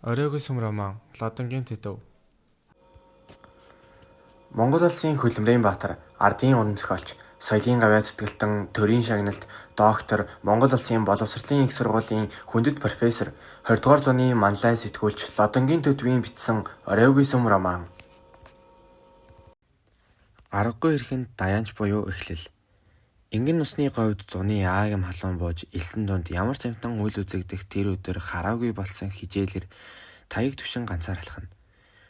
Оройгүй сүм роман Лодонгийн төдөв. Монгол улсын Хөлбөмбөгийн баатар, ардын уран зохиолч, соёлын гавьяа зүтгэлтэн, төрийн шагналт, доктор, Монгол улсын боловсролын их сургуулийн хүндэт профессор, 20-р зууны манлай сэтгүүлч Лодонгийн төдвийн бичсэн Оройгүй сүм роман. Аргагүй хэрхэнд даяанч буюу эхлэл. Ингэн усны говьд зуны аагим халуун бууж элсэн дунд ямар ч амтан үл үзэгдэх тэр өдөр хараагүй болсон хижээлэр таяг түшин ганцаар алхана.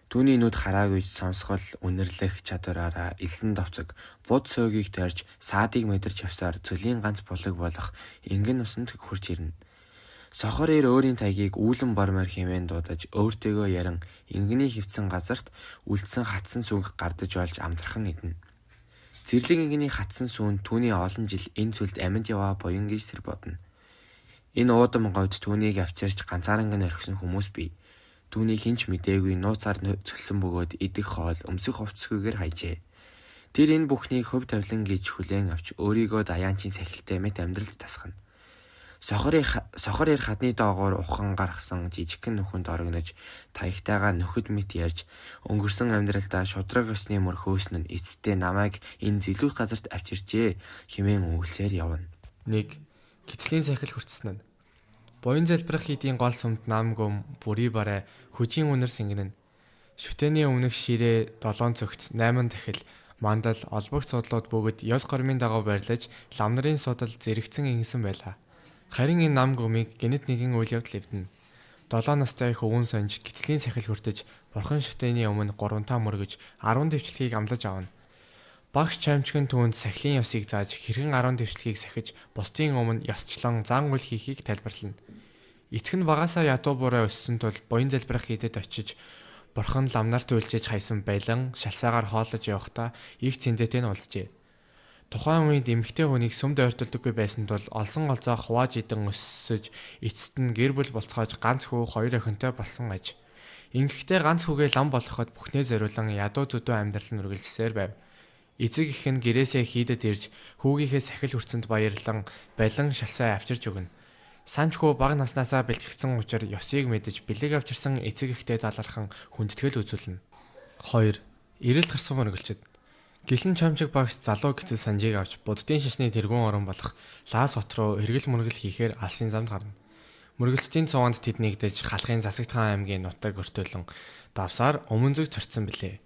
Түүний нүд хараагүйж сонсгол үнэрлэх чадвараараа элсэн довцог буд сөөгийг тарьж саадыг мэдэрч явсаар цөлийн ганц булаг болох ингэн усанд хурж ирнэ. Сохор ир өөрийн таягийг үүлэн бормоор хэмээн дуудаж өөртөөгөө яран ингэний хөвцөн газарт үлдсэн хатсан сүнг гардаж олж амтрахын идэнэ. Зэрлэг ингэний хатсан сүүн түүний олон жил энэ цүлд амьд яваа буян гэж тэр бодно. Энэ уудам говьд түүнийг авчирч ганцаарнг орхисон хүмүүс бий. Түүний хинч мэдээгүй нууцаар цөлсөн бөгөөд идэх хоол өмсөх хувцсгүйгээр хайжээ. Тэр энэ бүхнийг хөв тавилан гэж хүлээн авч өөрийгөө даяанчийн сахилтай мэт амьдралд тасгана. Сохор ир хадны доогуур ухан гаргасан жижигхэн нүхэнд орогнож таягтайгаа нөхөд мэт ярьж өнгөрсөн амьдралдаа шудраг ёсны мөр хөөсөн нь эцэстээ намайг энэ зэлүүх газарт авчирчээ хэмээн өвөлсөөр явна. 1. Гицлийн сахил хүртсэн нь. Буян залбирах хийдийн гол сүмд нам гүм, бүрий барай, хүжийн үнэр сингэнэ. Шүтэний өмнөх ширээ, 7 цогц, 8 дахил, мандал, олбогц судлууд бүгд ёс гормын дагуу барилаж, лам нарын судал зэрэгцэн ингэсэн байлаа. Харин энэ нам гүмийг гэнэт нэгэн үйл явдал эвдэнэ. 7 настай их өвөн сонж гицлийн сахил хүртэж, бурхан шүтэний өмнө 3 таа мөргөж 10 дэвчлэгийг амлаж авна. Багш чаймчгэн түүнд сахилын ёсыг зааж хэрхэн 10 дэвчлэгийг сахиж бусдын өмнө ёсчлон зан үйл хийхийг тайлбарлана. Эцэг нь багасаа ядуу буруу өссөн тул буян залбирах хийдэд очиж бурхан ламнарт үйлчээж хайсан байлан шалсаагаар хооллож явахдаа их цэндэтэй нь уулзжээ. Тухайн үед эмэгтэй хүнийг сүмд ойртолдоггүй байсан тул олсон голзоо хувааж идэн өссөж эцэст нь гэр бүл болцоож ганц хүү 2 охинтой болсон аж. Ингэхдээ ганц хүүгээ лам болгоход бүхнээ зориулан ядуу зүдүү амьдрал нь үргэлжсээр байв. Эцэг их нь гэрээсээ хийдэд ирж хүүгийнхээ сахил хүрцэнд баярлан балин шалсаа авчирч өгнө. Санч хүү бага наснаасаа бэлтгэгдсэн учраас ёсыг мэдэж бэлэг авчирсан эцэг ихтэй талархан хүндэтгэл үзүүлнэ. 2. Ирэлт гарсан мөргөлчд. Гэлэн чамчиг багш залуу гэтэл санжийг авч буддын шашны тэргуун орон болох Лаас хот руу эргэл мөргөл хийхээр алсын замд гарна. Мөргөлчдийн цуванд тэд нэгдэж халахын Засагтхан аймгийн нутаг өртөөлөн давсаар өмнө зүг цорцсон билээ.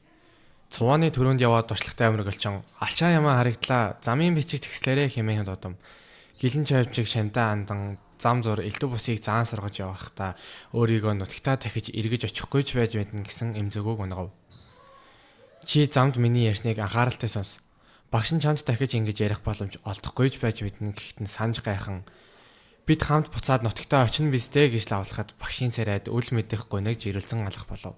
Цувааны төрөнд яваад туршлагатай мөргөлчин алчаа ямаа харагдлаа замын бичиг тэгслээрээ хэмээн дуудам. Гэлэн чамчиг шамтаа андан зам зур элдв бусыг заан сургаж явахдаа өөрийгөө нутагтаа дахиж эргэж очихгүйч байж мэднэ гэсэн эмзэгөөг унгав. Чи замд миний ярьсныг анхааралтай сонс. Багш нь чамд дахиж ингэж ярих боломж олдохгүйж байж мэднэ гэхэд нь санаж гайхан. Бид хамт буцаад нутагтаа очино бистэй гэж лавлахад багшийн царайд үл мэдэх гуниг жирэлзэн алах болов.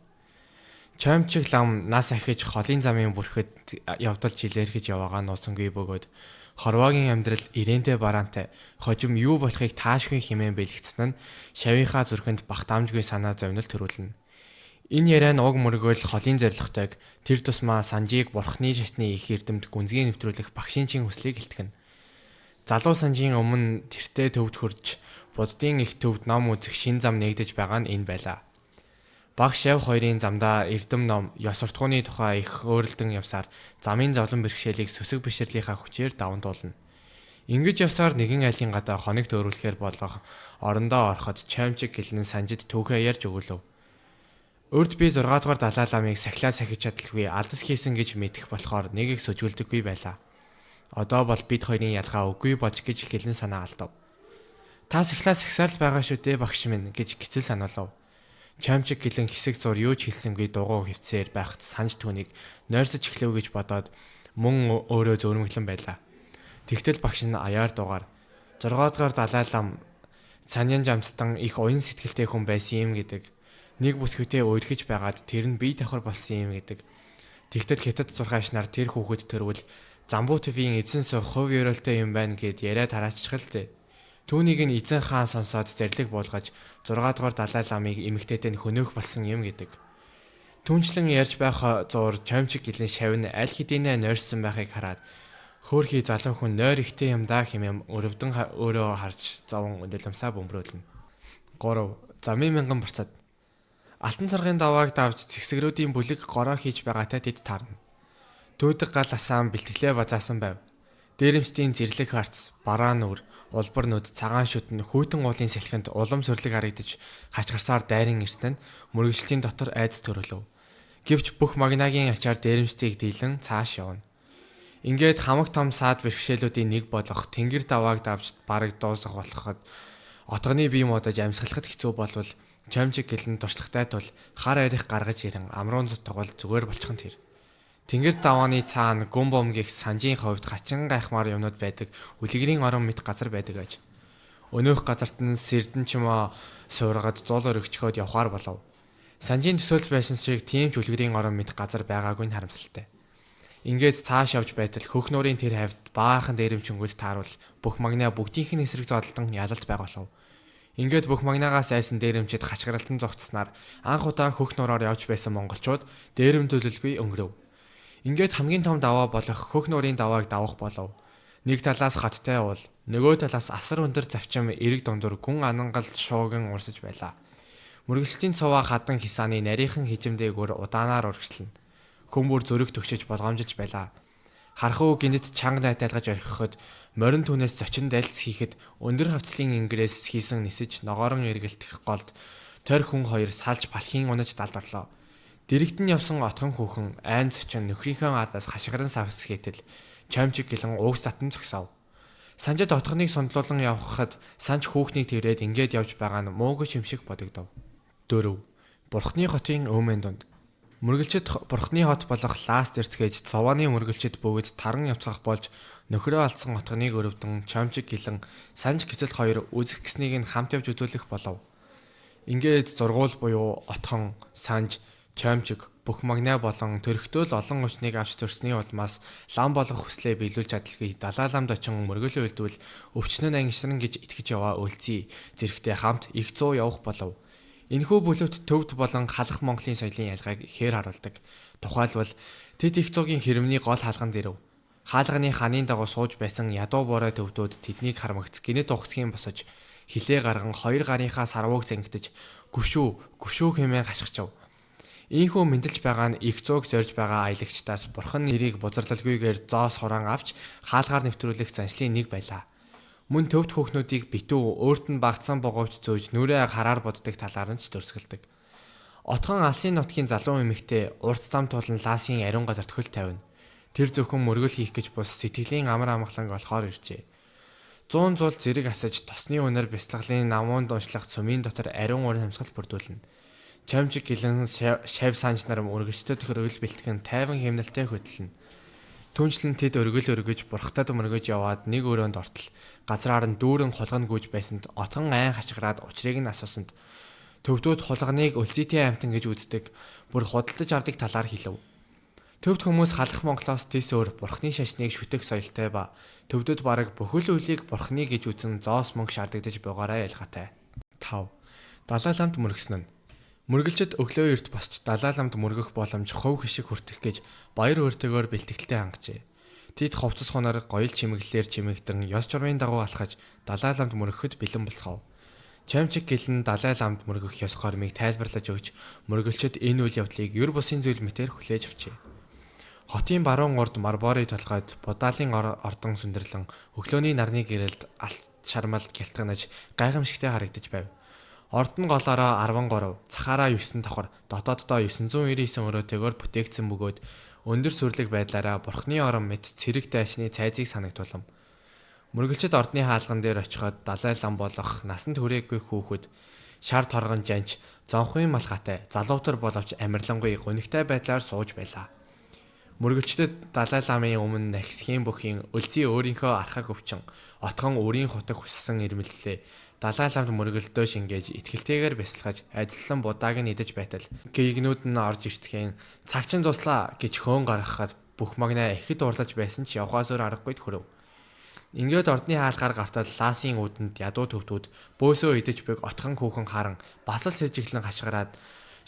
Чоймчиг лам нас ахиж холын замын бүрхэд явдал жилэрхэж яваагаа нуусангүй бөгөөд хорвоогийн амьдрал ирээнтэй бараантай хожим юу болохыг таашгүй хэмээн бэлэгдсэн нь шавийнхаа зүрхэнд багтаамжгүй санаа зовнил төрүүлнэ. Энэ яриа нь уг мөргөөл холын зоригтойг тэр тусмаа санжийг бурхны шатны их эрдэмт гүнзгий нэвтрүүлэх багшийн чин хүслийг илтгэн. Залуу санжийн өмнө тэртээ төвд хурж буддын их төвд ном үзэх шин зам нэгдэж байгаа нь энэ байлаа. Багш яв хоёрын замдаа эрдэм ном ёс суртахууны тухай их өөрлөлдөн явсаар замын зовлон бэрхшээлийг сүсэг бишрэрлийнхаа хүчээр даван туулна. Ингэж явсаар нэгэн айлын гадаа хоног дөөрүүлэхээр болгох орондоо ороход чоймчиг гэлэн санжид түүхээ ярьж өгүүлв. Урд би 6 дугаар далай ламыг сахилаа сахиж чадалгүй алдас хийсэн гэж мэдэх болохоор нэг их сөжүүлдэггүй байлаа. Одоо бол бид хоёрын ялгаа үгүй болж гэж гэлэн санаа алдав. Та сахилаа сахисаар л байгаа шүү дээ багш минь гэж гисэл сануулав. Чамчиг гэлэн хэсэг зур юу ч хэлсэнгүй дугуй хөвцээр байхад санж түүнийг нойрсож эхлэв гэж бодоод мөн өөрөө зөөрмөглөн байлаа. Тэгтэл багш нь аяар дугаар 6 дугаар далай лам цаньян жамстан их уян сэтгэлтэй хүн байсан юм гэдэг. Нэг бүсгүйтэй уйлгэж байгаад тэр нь бие давхар болсон юм гэдэг. Тэгтэл хятад зурхаашнаар тэр хүүхэд төрвөл Замбуу твийн эзэн суух хувь ёроолтой юм байна гэд яриа тараачихл дээ. Түүнийг нь эзэн хаан сонсоод зарлиг буулгаж 6 дугаар далай ламыг эмэгтэйтэй нь хөнөөх болсон юм гэдэг. Түүнчлэн ярьж байх зур чоймчиг гэлэн шавн аль хэдийнэ нойрсон байхыг хараад хөөхий залуу хүн нойр ихтэй юм даа хэмээн өрөвдөн өөрөө харж заван нулимсаа бөмбөрүүлнэ. 3. Замын мянган барцад. Алтан царгын давааг давж цэгсгрүүдийн бүлэг гороо хийж байгаатай тэд таарна. Түйдэг гал асаан бэлтгэлээ базаасан байв. Дээрэмчдийн зэрлэг харц, бараан нүр, улбар нүд, цагаан шүтэн, хүйтэн уулын салхинд улам сүрлэг харагдаж хачгарсаар дайран ирсэн нь мөргөжлийн дотор айдас төрөлөв. Гэвч бүх магнагийн ачаар дээрэмчдийг дийлэн цааш явна. Ингээд хамаг том саад бэрхшээлүүдийн нэг болох тэнгэр давааг давж бараг дуусах болоход отгоны бие модож амьсгалахад хэцүү болвол чамжиг гэлэн туршлагатай тул хар арих гаргаж ирэн амруун зүтгэл зүгээр болчихсон тэр. Тэнгэр давааны цаана гүн бом гих санжийн ховд хачин гайхмаар юмнууд байдаг. Үлгэрийн орон мэт газар байдаг аж. Өнөөх газарт нь сэрдэн чимээ суургаад зул өргөчхөд явхаар болов. Санжийн төсөөлж байсан шиг тийм ч үлгэрийн орон мэт газар байгаагүй нь харамсалтай. Ингээд цааш явж байтал хөх нуурын тэр хавьд баахан дээрэмчингүүл тааруул бүх магнаа бүгдийнх нь эсрэг зодолтон ялалт байгалав. Ингээд бүх магнаагаас айсан дээрэмчид хачгаралтан зогтснаар анх удаа хөх нураар явж байсан монголчууд дээрэм төлөлгүй өнгөрөв. Ингээд хамгийн том даваа болох хөх нуурын давааг давах болов. Нэг талаас хаттай уул, нөгөө талаас асар өндөр завчим эрэг дундуур гүн анангал шууган урсаж байлаа. Мөргөлчдийн цуваа хадан хисааны нарийнхан хижимдээгүүр удаанаар урагшлана. Хүмүүр зөрөг төгшөж болгоомжиж байлаа. Хархуу гинэд чанга найтайлгаж орхиход морин түнээс зочин дайлц хийхэд өндөр хавцлын ингэрээс хийсэн нисэж ногоорон эргэлтэх голд тойр хүн хоёр салж палхийн унаж далдарлоо. Дэрэгт нь явсан отхон хүүхэн айн зочин нөхрийнхөө адаас хашгиран савс хийтэл чамчиг гэлэн ууг сатан зөксөв. Санжид отгоныг сундлуулан явхад санж хүүхнийг тэрээд ингээд явж байгаа нь муугүй шимшиг бодогдов. 4. Бурхны хотын өөмэн дунд мөргөлчд бурхны хот болох Ласт эртгэж цовааны мөргөлчд бүгд таран явцгах болж нөхрөө алдсан отгоныг өрөвдөн чамчиг гэлэн санж гисэл хоёр үзэх гэснийг нь хамт явж үзүүлэх болов. Ингээд зургуул буюу отхон, санж, чамчиг бүх магнаа болон төрхтөөл олон хүчнийг авч төрсний улмаас лам болох хүслээ биелүүлж чадалгүй далай ламд очин мөргөл үйлдвэл өвчнөн ангишран гэж итгэж яваа үлзий зэрэгтэй хамт их 100 явах болов. Энэхүү бүлэгт төвд болон халах Монголын соёлын ялгааг ихээр харуулдаг. Тухайлбал тэд их 100-гийн хэрэмний гол хаалганд ирэв. Хаалганы ханын дагуу сууж байсан ядуу борой төвдүүд тэднийг хармагц гинэт ухсхийн босож хилээ гарган хоёр гарынхаа сарвууг зангидж гүшүү хэмээн хашгичав. Ийхүү мэдлж байгаа нь их 100-г зорж байгаа аялагчдаас бурхан нэрийг бузарлалгүйгээр зоос хураан авч хаалгаар нэвтрүүлэх заншлын нэг байлаа. Мөн төвд хүүхнүүдийг битүү өөрт нь багтсан богоовч зөөж нүрээ хараар боддог талаар нь ч төрсгөлдөг. Отгон алсын нутгийн залуу эмэгтэй урт зам тулан Ласын ариун газарт хөл тавина. Тэр зөвхөн мөргөл хийх гэж бус сэтгэлийн амар амгаланг болохоор иржээ. 100 зуул зэрэг асаж тосны үнээр бяцлаглын намуунд уншлах цөмийн дотор ариун уран хамсгал бүрдүүлнэ. Чамчиг гэлэн шав санж нар мөргөчдөд хөргөл бэлтгэн тайван хэмнэлтэй хөдлөнө. Түнчлэн тэд өргөж бурхтад мөргөж яваад нэг өрөөнд ортол газраар нь дүүрэн хулгана гүйж байсанд отгон айн хашгираад учрыг нь асуусанд төвдүүд хулганыг өлзийтэй амтан гэж үздэг бүр худалдаж авдаг талаар хэлв. Төвд хүмүүс халах Монголоос тис өөр бурхны шашныг шүтэх соёлтой ба төвдөд бараг бүхэл үлийг бурхны гэж үзэн зоос мөнгө шаардагдаж байгаараа ялгаатай. 5. Далай ламд мөргсөн нь мөргөлчд өглөө эрт босч далай ламд мөргөх боломж хов хишиг хүртэх гэж баяр өөртөөгөөр бэлтгэлтэй хангажээ. Тэд ховцос хоноор гоёл чимэглэлээр чимэгдэн ёс журмын дагуу алхаж далай ламд мөргөхөд бэлэн болцгов. Чамчиг гэлэн далай ламд мөргөх ёс гормыг тайлбарлаж өгч мөргөлчд энэ үйл явдлыг юр бусын зүйл мэтээр хүлээж авчээ. Хотын баруун урд Марбори толгойд будаалын ордон сүндэрлэн өглөөний нарны гэрэлд алт шармал гялтганаж гайхамшигтай харагдаж байв. Ордон голоороо 13, цахаараа 9 давхар, дотооддоо 999 өрөөтэйгээр бүтээгдсэн бөгөөд өндөр сүрлэг байдлаараа бурхны орон мэт цэрэг дайчны цайзыг санагдуулам. Мөргөлчд ордны хаалган дээр очиход далай лам болох насанд хүрээгүй хүүхэд шар торгон жанч, зонхын малгайтай, залуутар боловч амарлангүй гунигтай байдлаар сууж байлаа. Мөргөлчдөд далай ламын өмнө нахисхийн бүхийн өлзий өөрийнхөө архаг өвчин, отгон өрийн хутаг хүссэн ирмэлзлээ. Далай ламд мөргөлдөө шингээж итгэлтэйгээр бясалгаж ажилласан будааг нь идэж байтал гээгнүүд нь орж ирцгэн цагчин дуслаа гэж хөөн гаргахад бүх магнаа ихэд урлаж байсан ч явхаас өөр аргагүй хөрөв. Ингээд ордны хаалгаар гартал Ласын үүдэнд ядуу төвтүүд бөөсөө идэж бүг отхон хүүхэн харан бас л сэжиглэн хашгираад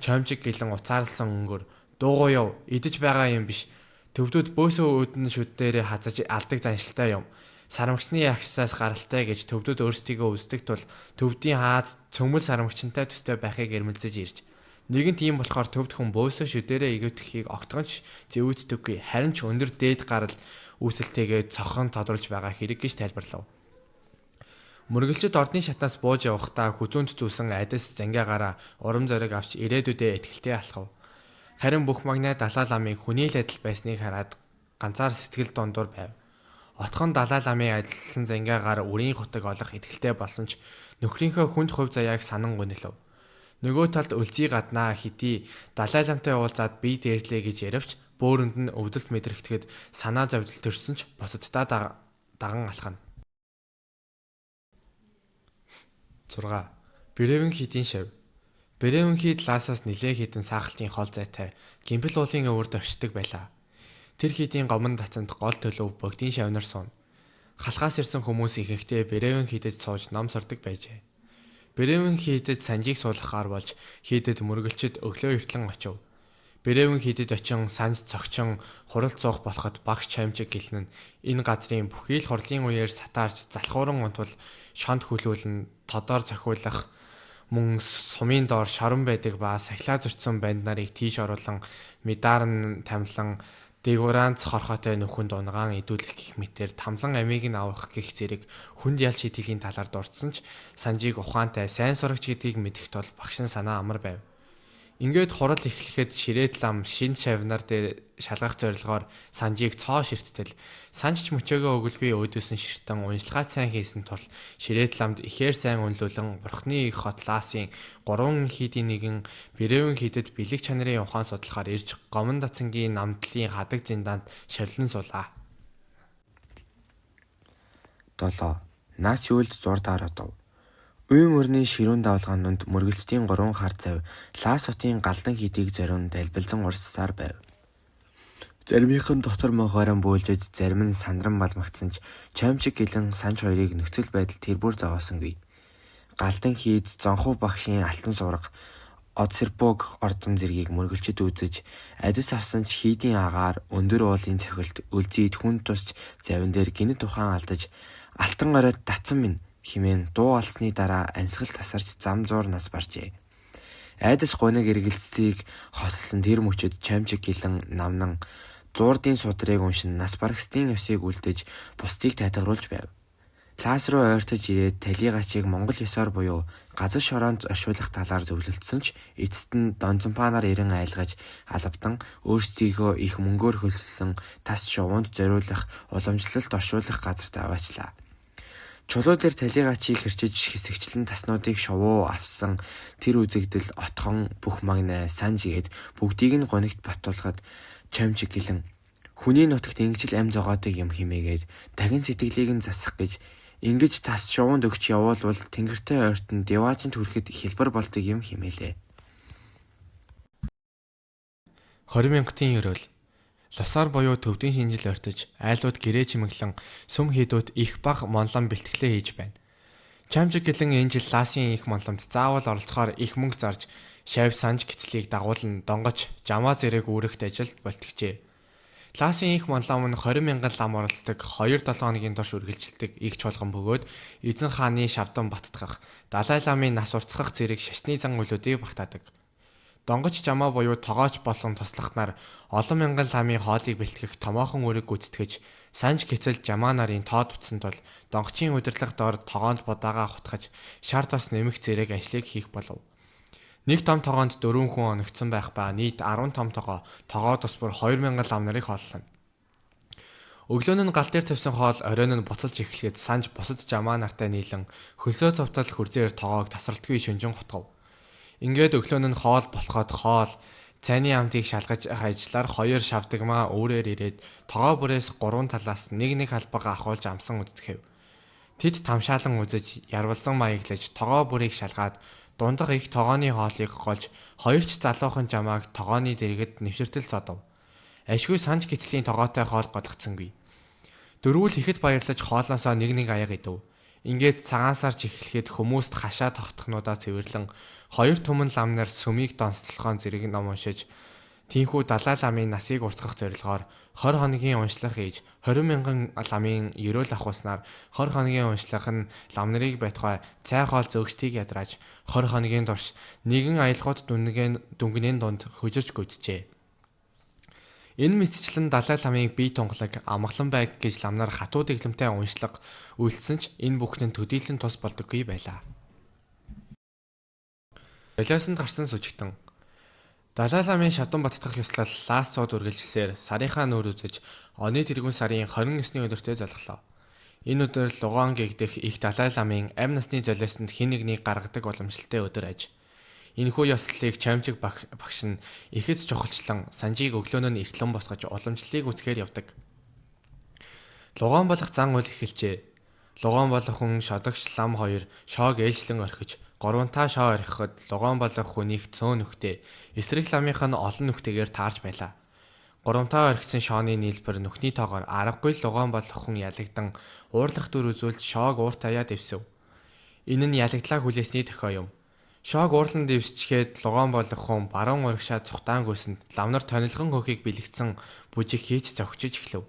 чомжиг гэлэн уцаарлсан өнгөр дуугүй яв идэж байгаа юм биш. Төвдүүд бөөсөө үүдэн шүддээрээ хазаж алдаг заншилтай юм. Сарамгчны ягсаас гаралтай гэж төвдөд өөрсдийгөө үздэг тул төвдийн хаад цөмөл сарамгчтай төстэй байхыг эрмэлзэж ирж Нэгэн тийм болохоор төвд хүн бөөсөө шүдэрээ игэтхийг огтгонч зэвүүцдэггүй, харин ч өндөр дээд гарал үүсэлтэйгээ цохон тодруулж байгаа хэрэг гэж тайлбарлав. Мөргөлчд ордны шатнаас бууж явахдаа хүзүүнд зүүсэн адис зангиагаараа урам зориг авч ирээдүйдээ ихтгэлтэй алхав. Харин бүх магнай Далай ламын хүний л адил байсныг хараад ганцаар сэтгэл дундуур байв. Отхон Далай ламын адилсан зангиагаар үрийн хутаг олох ихтгэлтэй болсон ч нөхрийнхөө хүнд хувь заяаг санан гүнэлв. Нөгөө талд өлзий гаднаа хэдий Далай ламтай уулзаад бие дээрлээ гэж яревч бөөрөнд нь өвдөлт мэдрэгдэхэд санаа зовдол төрсөн ч босоддоо даган алхана. 6. Бревен хийдийн шав. Бревен хийд Ласаас нэлээ хідэн саахалтын хол зайтай гимбэл уулын өвөрд оршдог байлаа. Тэр хийдийн гомон тацанд гол төлөв богдын шавнар суун. Халахаас ирсэн хүмүүс ихэнхдээ Бревен хийдэд сууж ном сордог байжээ. Бревен хийдэд санжийг суулгахаар болж хийдэд мөргөлчд өглөө эртлэн очив. Бревен хийдэд очин санж цогчин хурал цуух болоход багш чаймчиг гэлнэн энэ газрын бүхий л хурлын үеэр сатаарч залхууран унтвал шонт хүлүүлэн тодоор зохиулах мөн сумын доор шорон байдаг ба сахилаа зөрчсөн банд нарыг тийш оруулан медаар нь тамлан дэгуранц хорхотой нөхөнд унгаан идүүлэх гих мэтэр тамлан амийг нь авах гих зэрэг хүнд ял шийтгэлийн талаар дурдсан ч санжийг ухаантай сайн сурагч гэдгийг мэдэх тул багш нь санаа амар байв. Ингээд хурал эхлэхэд ширээд лам шин шавнар дээр шалгах зорилгоор санжийг цоо ширттэл санжч мөчөөгөө өгөлгүй өөдөөсөн ширтэн уншлагаа сайн хийсэн тул ширээд ламд ихээр сайн үнэлүүлэн бурхны их хот Ласын 3 хийдийн нэгэн Бревен хийдэд бэлэг чанарын ухаан судлахаар ирж гомон дацангийн намдлын хадаг зиндаанд шавлан суулаа. 7. Нас юулд зурдаар одов. Үе мөрний ширүүн давлгаанууд мөргөлчдийн 3 хар зав Лас хотын галдан хийдийг зориун дэлбэлзэн урссаар байв. Заримийнх нь дотор могоорон бөөлжөж, зарим нь сандран балмагцсан ч чаймчиг гэлэн санж хоёрыг нөхцөл байдал тэр бүр зогоосонгүй. Галдан хийд зонхуу багшийн алтан сурга Одсербог ордон зэргийг мөргөлчд үзэж, адис авсан ч хийдийн агаар өндөр уулын цохилт өлзийд хүн тусч завин дээр гинэт ухаан алдаж алтан оройд татсан минь хэмээн дуу алсны дараа амьсгал тасарч зам зуур нас баржээ. Айдас гуниг эргэлцлийг хосолсон тэр мөчөд чаймчиг гэлэн намнан зуурдын судрыг уншин нас барагсдын ёсыг үлдэж бусдыг тайтгаруулж байв. Лас руу ойртож ирээд талигачийг Монгол ёсоор буюу газар шороонд оршуулах талаар зөвлөлдсөн ч эцэст нь Донцонпанаар ирэн айлгаж алавдан өөрсдийгөө их мөнгөөр хөлсөлсөн тас шувуунд зориулах уламжлалт оршуулах газарт аваачлаа. Чулуу дээр талигачийг хэрчиж хэсэгчлэн таснуудыг шувуу авсан тэр үзэгдэл отхон бүх магнай санжгээд бүгдийг нь гонигт батуулахад чаймчиг гэлэн хүний нутагт ингэж л ам зогоодог юм химээгээд дахин сэтгэлийг нь засах гэж ингэж тас шувуунд өгч явуулвал тэнгэртэй ойртон деважинд хүрэхэд хэлбэр болдог юм химээлээ. 20,000-ын ерөөл Лосоор буюу төвдийн шинжил ортож айлууд гэрээ чимэглэн сүм хийдүүд их баг монлон бэлтгэлээ хийж байна. Чаймчиг гэлэн энэ жил Ласын их монломд заавал оролцохоор их мөнгө зарж шавь санж гицлийг дагуулan донгоч жамаа зэрэг үүрэгт ажилд болтгчээ. Ласын их монлом нь 20,000 лам оролцдог 2-7 хоногийн турш үргэлжилдэг их чуулган бөгөөд эзэн хааны шавдан баттгах, Далай ламын нас уртсгах зэрэг шашны зан үйлүүдийг багтаадаг. Донгоч жамаа буюу тогооч болон туслахнаар олон мянган ламын хоолыг бэлтгэх томоохон үүрэг гүйцэтгэж санж гисэл жамаа нарын тоод утсан тул донгочийн удирдлага доор тогоонд будаага хутгаж шар тос нэмэх зэрэг ажлыг хийх болов. Нэг том тогоонд 4 хүн оногдсон байх ба нийт 10 том тогоо тус бүр 2,000 лам нарыг хооллоно. Өглөө нь гал дээр тавьсан хоол оройн нь буцалж эхлэхэд санж бусад жамаа нартай нийлэн хөлсөө цовтол хурцээр тоогоог тасралтгүй шүнжин хутгав. Ингээд өглөө нь хоол болоход хоол цайны амтыг шалгаж ажиллаар 2 шавдагмаа өөрөөр ирээд тогоо бүрээс 3 талаас нэг халбага ахуулж амсан үздэхэв. Тэд тамшаалан үзэж ярвалзан маяглаж тогоо бүрийг шалгаад дундах их тогооны хоолыг голж 2 ч залуухан жамааг тогооны дэргэд нэвширтэл зодов. Ашгүй санж гицлийн тогоотой хоол голгцсангүй. Дөрвөл ихэд баярлаж хоолноосоо нэг аяг идэв. Ингээд цагаан сарч эхлэхэд хүмүүст хашаа тогтхнуудаа цэвэрлэн 2 түмэн ламнаар сүмийг донцлохоон зэрэг ном уншиж Тиймээс Далай ламын насыг уртгах зорилгоор 20 хоногийн уншлах хийж 20 мянган ламын ерөөл авахснаар 20 хоногийн уншлах нь лам нарыг байтугай цай хоол зөгчдийг ядрааж 20 хоногийн турш нэгэн аялгууд дүнгэнийн дунд хөжирч гүйцжээ. Энэ мэтчлэн Далай ламыг бие тунгалаг амгалан байг гэж ламнаар хатуу дэглэмтэй уншлага үйлдсэн ч энэ бүхний төдийлөн тус болдоггүй байлаа. Солиосонд гарсан сүжигтэн Далай ламын шатан баттгах ёслол лаас цууд үргэлжилсээр сарынхаа нүүр үзэж оны тэргүүн сарын 29-ны өдөртөө залглаа. Энэ өдөр Луган гэгдэх их Далай ламын амь насны золиосонд хэн нэгнийг гаргадаг уламжлалтай өдөр аж. Энэхүү ёслолыг чамжиг багш нь ихэц чухалчлан санжийг өглөөнөө нь эртлэн босгож уламжлалыг үзэхээр явдаг. Луган болох зан үйл эхэлжээ. Луган болох хүн шодогч лам хоёр шоог ээлжлэн орхиж гурвантаа шоо орхиход Луган болох хүнийг цөөн нүхтэй эсрэг ламынх нь олон нүхтэйгээр таарч байлаа. Гурамтаа орхисон шооны нийлбэр нүхний тоогоор аргагүй Луган болох хүн ялагдан уурлах дүр үзүүлж шоог ууртаяа дэвсв. Энэ нь ялагдлаа хүлээсний дохио юм. Шоог уурлан дэвсчгээд Луган болох хүн баруун урагшаа цухтаангүйсэнд ламнар тонилгон хөхийг бэлэгдсэн бүжиг хийж зогчиж эхлэв.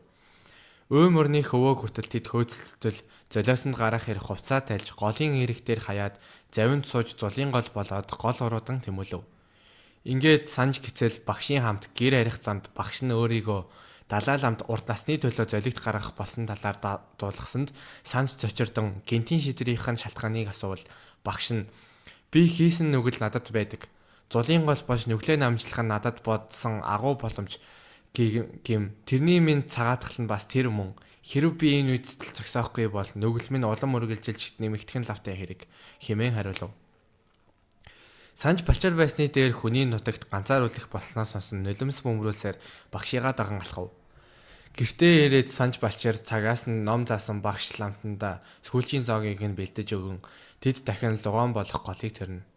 Өө мөрний хөвөө хүртэлтэд хөөцөлтөл золиосонд гарах хэрэг хувцаа тайлж голын ирэх дээр хаяад завинд сууж зулын гол болоод гол уруудан тэмүүлв. Ингээд санж гисэл багшийн хамт гэр арих замд багш нь өөрийгөө Далай ламд урд насны төлөө золигт гаргах болсон талаар дуулгасанд санж цочирдон гинтийн шидрийнхэн шалтгааныг асуувал багш нь би хийсэн нүгэл надад байдаг. Зулын гол болж нүглээ намжлах нь надад бодсон агуу боломж гэм тэрний минь цагаатгал нь бас тэр мөн хэрв би энэ үйдэл зогсоохгүй бол нүгэл минь улам үргэлжилж нэмэгдэх нь лавтай хэрэг хэмээн хариулв. Санж балчаар байсны дээр хүний нутагт ганцаар үлдэх болсноос сонсон нулимс бөмбөрүүлсээр багшигаа даган алхав. Гэртээ ирээд санж балчаар цагаас нь ном заасан багш ламтанда сүүлчийн зоогийг нь бэлдэж өгөн тэд дахин Луган болох голыг төрнө.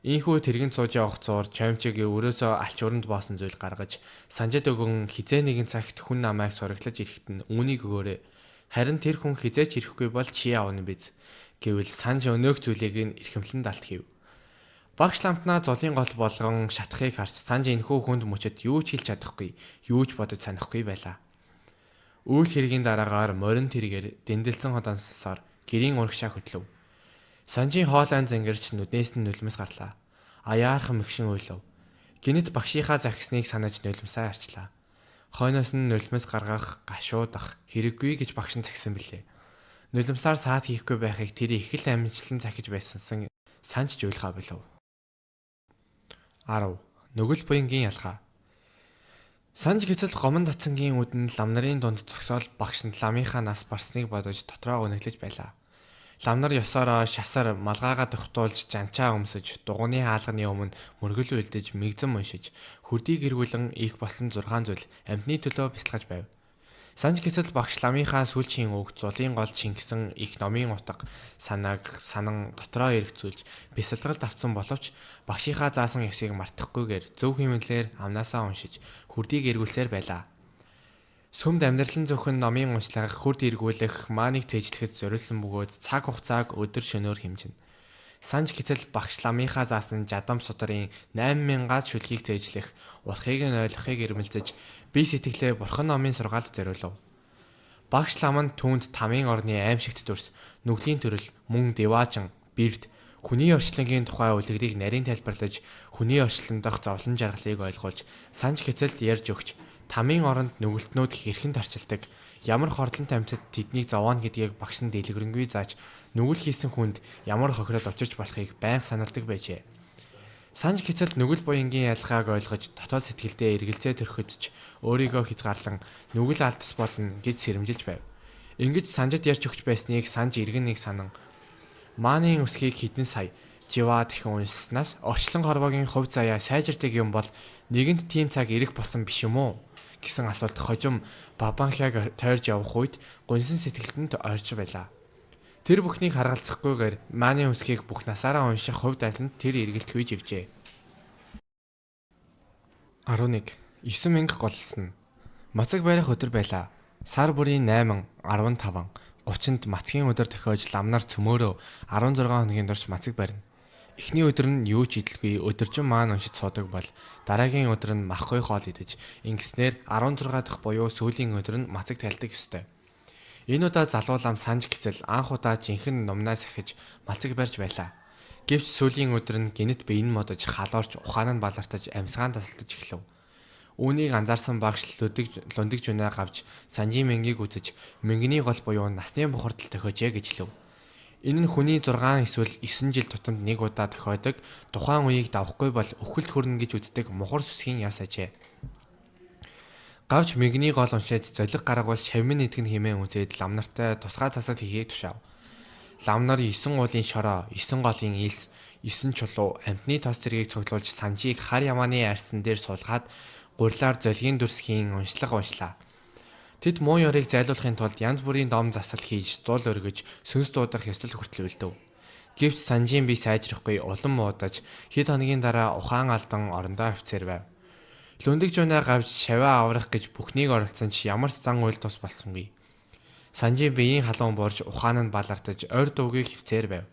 Ийхүү тэрэгэн сууж явах зуур чамчиг өрөөсөө алч уранд боосон зүйл гаргаж санжид өгөн хизээ нэгэн цагт хүн намайг сураглаж ирэхэд нь үүнийг өгөөрэй. Харин тэр хүн хизээч ирэхгүй бол чи аавна биз гэвэл санж өнөөх зүйлийг нь эрхэмлэн далт хийв. Багш ламтнаа золын гол болгон шатахыг харж санж энэхүү хүнд мөчөд юу ч хэлж чадахгүй, юу ч бодож санахгүй байлаа. Үйл хэргийн дараагаар морин тэргээр дэндэлсэн ходонсоор гэрийн урагшаа хөдлөв. Санжийн хоолойн зангирч нүднээс нь нулимс гарлаа. Аяархан мэгшин уйлав. Гинэт багшийнхаа захисныг санаж нулимсаа арчлаа. Хойноос нь нулимс гаргах, гашуудах хэрэггүй гэж багш нь загсан билээ. Нулимсаар саад хийхгүй байхыг тэр их л амжилтлан захиж байсансан санж жуйлхаа болов. 10. Нүгэл буянгийн ялгаа. Санж гисэл гомон татсангийн үдэн лам нарын дунд зогсоол багш нь ламынхаа нас барсныг бодож дотроо үнэглэж байлаа. Лам нар ёсороо шасар малгайгаа дохтуулж жанчаа өмсөж дугууны хаалганы өмнө мөргөл үлдэж мэгзэн уншиж хүрдийг эргүүлэн их болсон 6 зүйл амьтны төлөө бясалгаж байв. Санж гисэл багш ламынхаа сүүлчийн үг зулын гол чингсэн их номын утга санан дотроо эргцүүлж бясалгалд авсан боловч багшийнхаа заасан ёсыг мартахгүйгээр зөв хэмнэлээр амнаасаа уншиж хүрдийг эргүүлсээр байлаа. Сүмд амьдралын зөвхөн номын уншлага хүрд эргүүлэх мааныг цээжлэхэд зориулсан бөгөөд цаг хугацааг өдөр шөнөөр хэмжинэ. Санж гисэл багш ламынхаа заасан жадам сударын 8000-аад шүлгийг цээжлэх утгыг нь ойлгохыг эрмэлзэж бие сэтгэлээ бурхан номын сургаалд зориулв. Багш лам нь түүнд тамийн орны аимшигт дүрс, нүглийн төрөл, мөн деваажин, бэрд, хүний орчлонгийн тухай үлгэрийг нарийн тайлбарлаж, хүний орчлон дох зовлон жаргалыг ойлгуулж, санж гисэлд ярьж өгч, тамийн оронд нүгэлтнүүд хэрхэн тарчилдаг, ямар хордлон тамтад тэднийг зовооно гэдгийг багш нь дэлгэрэнгүй зааж, нүгэл хийсэн хүнд ямар хохирол учирч болохыг байнга саналдаг байжээ. Санж гисэл нүгэл буянгийн ялгааг ойлгож дотоод сэтгэлдээ эргэлзээ төрөхөдч өөрийгөө хязгаарлан нүгэл алдас болно гэж сэрэмжилж байв. Ингэж санжид ярьж өгч байсныг санж иргэн нэг санан мааны үсгийг хідэн сая живаа дахин уншснаас орчлон хорвоогийн хувь заяа сайжирдаг юм бол нэгэнд тийм цаг ирэх болсон биш юм уу гэсэн асуулт хожим бабанхяг тойрж явах үед гонсон сэтгэлдэнд орж байлаа. Тэр бүхнийг харгалзахгүйгээр мааны үсгийг бүх насаараа унших хувь дайланд тэр эргэлт хүйж ивжээ. 11. 9,000 голлсон. Мацаг барих өдөр байлаа. Сар бүрийн 8, 15, 30-нд мацгийн өдөр тохиож ламнар цөмөөрөө 16 хоногийн турш мацаг барина. Эхний өдөр нь юу ч идэлгүй өдөржин маань уншиж суудаг бол дараагийн өдөр нь махгүй хоол идэж ингэснээр 16 дахь буюу сүүлийн өдөр нь мацаг тайлдаг ёстой. Энэ удаа залуу лам санж гисэл анх удаа жинхэнэ нумнаа сахиж малцаг барьж байлаа. Гэвч сүүлийн өдөр нь гинэт биен модож халуурч ухаан нь балартаж амьсгаан тасалдаж эхлэв. Үүнийг анзаарсан багш лундаг жүнэ гавж санжийн мэнгийг үзэж мөнгөний гол буюу насны бухардал тохиожээ гэж хэлв. Энэ нь хүний 6 эсвэл 9 жил тутамд нэг удаа тохиодог тухайн үеийг давахгүй бол өвхөлт хүрнэ гэж үздэг мухар сүсгийн яс ажээ. Гавч мөнгөний гол уншаад золиг гаргавал шавмын нэгтгэн хэмээн үзээд лам нартай тусгай засал хийхийг тушаав. Лам нар 9 уулын шороо, 9 голын илс, 9 чулуу, амтны тос зэргийг цуглуулж санжийг хар ямааны арьсан дээр суулгаад гурилаар золгийн дүрсхийн уншлага уншлаа. Тэд муу ёрыг зайлуулахын тулд янз бүрийн дом засал хийж зул өргөж сүнс дуудах ёслол хүртэл үлдэв. Гэвч санжийн бие сайжрахгүй улам муудаж хэд хоногийн дараа ухаан алдан орондоо офицер байв. Лүндэг жунаа гавж шаваа аврах гэж бүхнийг оролцсон ч ямар ч зан үйл тус болсонгүй. Санжийн биеийн халуун буурж ухаан нь балартаж ойр дуугийг хөвцээр байв.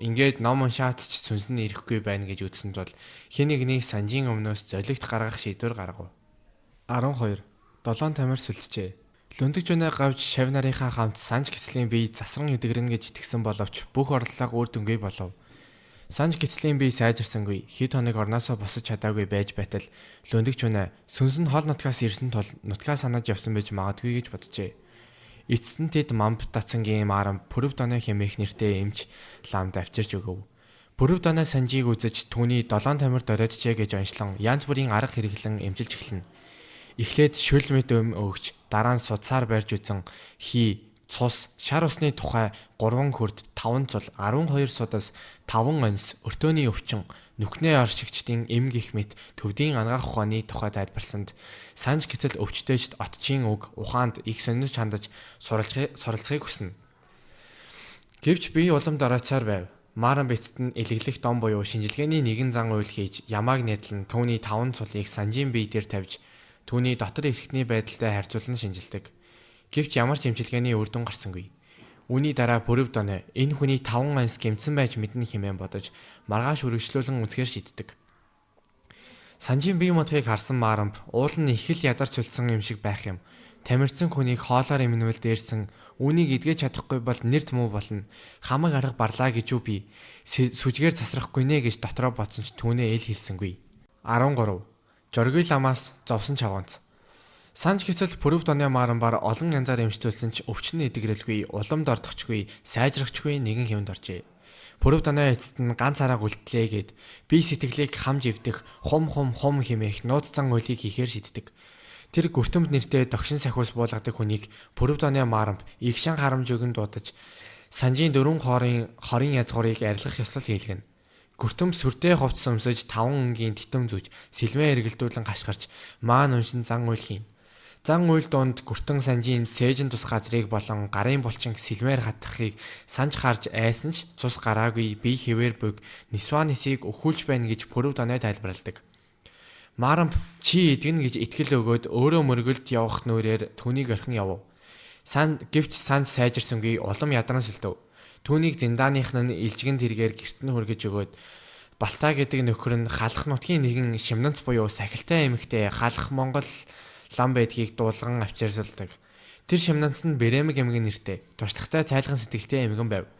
Ингээд ном уншаад ч сүнс нь ирэхгүй байна гэж үзсэн тул хэн нэгнийг санжийн өмнөөс золигт гаргах шийдвэр гаргав. 12. 7 тамир сүлжээ. Лүндэг жунаа гавж шав нарынхаа хамт санж гислийн бие засран эдгэрнэ гэж итгэсэн боловч бүх орлого үр дүнгүй болов. Санж гислийн бие сайжирсангүй хэд хоног орноосоо босож чадаагүй байж байтал лүндэг жунаа сүнс нь хол нутгаас ирсэн тул нутгаа санаж явсан байж магадгүй гэж боджээ. Эцэст нь тэд Мамб Дацангийн Марам Пүрэв Доной хэмээх нэртэй эмч ламд авчирч өгөв. Пүрэв Доной санжийг үзэж түүний 7 тамир дөрөөджээ гэж онцлон янз бүрийн арга хэрэглэн эмчилж эхэлнэ. Эхлээд шүл мэд өгч дараа нь судсаар барьж үзэн хий, цус, шар усны тухай 3 хүрд 5 цул 12 судас 5 онс өртөөний өвчин нүхнээ оршигчдын эм гих мэт төвдийн ангаах ухааны тухай тайлбарласанд санж гисэл өвчтөйчд отчийн үг ухаанд их сонирч хандаж суралцахыг хүснэ. Гэвч би уламд орооцоор байв. Маран бэцэд нь илэглэх дом буюу шинжилгээний нэгэн зан үйл хийж ямааг нэтлэн түүний 5 цулыг санжийн бие дээр тавьж түүний дотор эрхтний байдалтай харьцуулан шинжилдэг. Гэвч ямар ч эмчилгээний үр дүн гарсангүй. Үүний дараа Пүрэв Доной энэ хүний 5 онс гэмтсэн байж мэднэ хэмээн бодож маргааш үргэлжлүүлэн үзэхээр шийддэг. Санжийн бие модхыг харсан Марамб уул нь их л ядарч үлдсэн юм шиг байх юм. Тамирчин хүнийг хоолоор эмнвэл дээрсэн үүнийг эдгэж чадахгүй бол нэр тэмүү болно. Хамаг арга барлаа гэж үү би сүжгээр засрахгүй нэ гэж дотроо бодсон ч түүнээ эл хэлсэнгүй. 13. Жоргүй ламаас зовсон чавганц. Санж гисэл Пүрэв Доной Марамбаар олон янзаар эмчтүүлсэн ч өвчин эдгэрэлгүй, уламд ордохчгүй, сайжрахчгүй нэгэн хэвэнд оржээ. Пүрэв Доной эцэст нь ганц арга үлдлээ гэд бие сэтгэлийг хамж ивдэх хум хэмээх нууц зан үйлийг хийхээр шийддэг. Тэр гүртэмд нэртэй догшин сахиус буулгадаг хүнийг Пүрэв Доной Марамб игшин харамж өгөн дуудаж санжийн 4 хорийн язгуурыг арилгах ёслол хийлгэнэ. Гүртэм сүртэй хувцс өмсөж 5 өнгийн титэм зүүж сэлмээ эргэлдүүлэн гашгарч маан уншин зан үйл хийн. Зан үйл донд гүртэн санжийн цээжин тус газрыг болон гарын булчин сэлмээр хатахыг санж харж айсан ч цус гараагүй бие хэвээр бүг нисва нисийг өхүүлж байна гэж Пүрэв Доной тайлбарладаг. Марамб чи идэгнэ гэж итгэл өгөөд өөрөө мөргөлд явах нүрээр түүнийг орхин явв. Гэвч санж сайжирсангүй улам ядаран сүлдэв. Түүнийг зиндааных нь илжигэн тэргээр гэрт нь хүргэж өгөөд Балтаа гэдэг нөхөр нь халах нутгийн нэгэн шимнэнц буюу сахилтай эмэгтэй халах Монгол лам байдгийг дуулган авчирсалдаг. Тэр шимнэнц нь Бэрэмэг эмгэн нэртэй туршлагатай цайлган сэтгэлтэй эмгэн байв.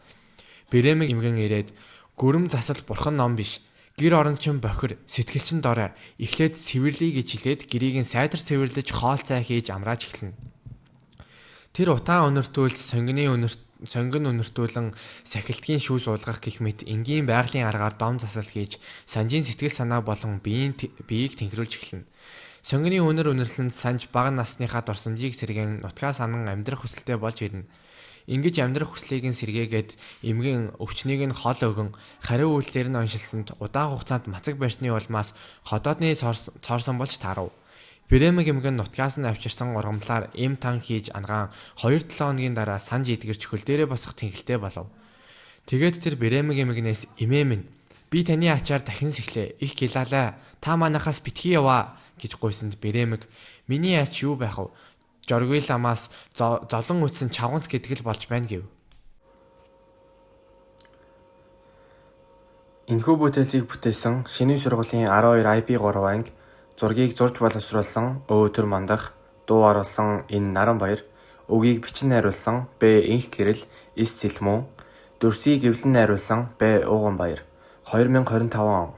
Бэрэмэг эмгэн ирээд гүрэм засал бурхан ном биш. Гэр орончин бохир, сэтгэлчин дорой эхлээд цэвэрлэе гэж хэлээд гэрийг нь сайдар цэвэрлэж хоол цай хийж амрааж эхэлнэ. Тэр утаа өнөртүүлж сонгон өнөртүүлэн сахилтгийн шүү суулгах гэх мэт энгийн байгалийн аргаар дом засал хийж санжийн сэтгэл санаа болон биеийг тэнхрүүлж эхэлнэ. Сонгоны өнөрсөнд санж бага насныхаа дурсамжийг сэргэн нутгаа санан амьдрах хүсэлтэй болж ирнэ. Ингэж амьдрах хүслийг нь сэргээгээд эмгэн өвчнийг нь хол өгөн хариу үйлдэлээр нь оншилсанд удаан хугацаанд мацаг барьсны улмаас ходоодны цоорсон болж таарав. Бэрэмэг эмгэн нутгаас нь авчирсан ургамлаар эм тан хийж ангаан 2-7 хоногийн дараа санж идгэрч хөл дээрээ босох тэнхэлтэй болов. Тэгээд тэр Бэрэмэг эмгэнээс эмээ минь би таны ачаар дахин сэхлээ их гилалаа та манахаас битгий яваа гэж гуйсанд Бэрэмэг миний ач юу байх вэ? Жоргүй ламаас зовлон үтсэн чавганц гэдэг л болж байна гэв. Энэхүү бүтээлийг бүтээсэн Шинийн сургуулийн 12 IB3 анги зургийг зурж боловсруулсан Өөтөр Мандах, дуу оруулсан Энэ Наран Баяр, үгийг бичин найруулсан Б. Инх Гэрэл, Эс Цэлмүү, дүрсийг эвлэн найруулсан Б. Ууган Баяр. 2025 он.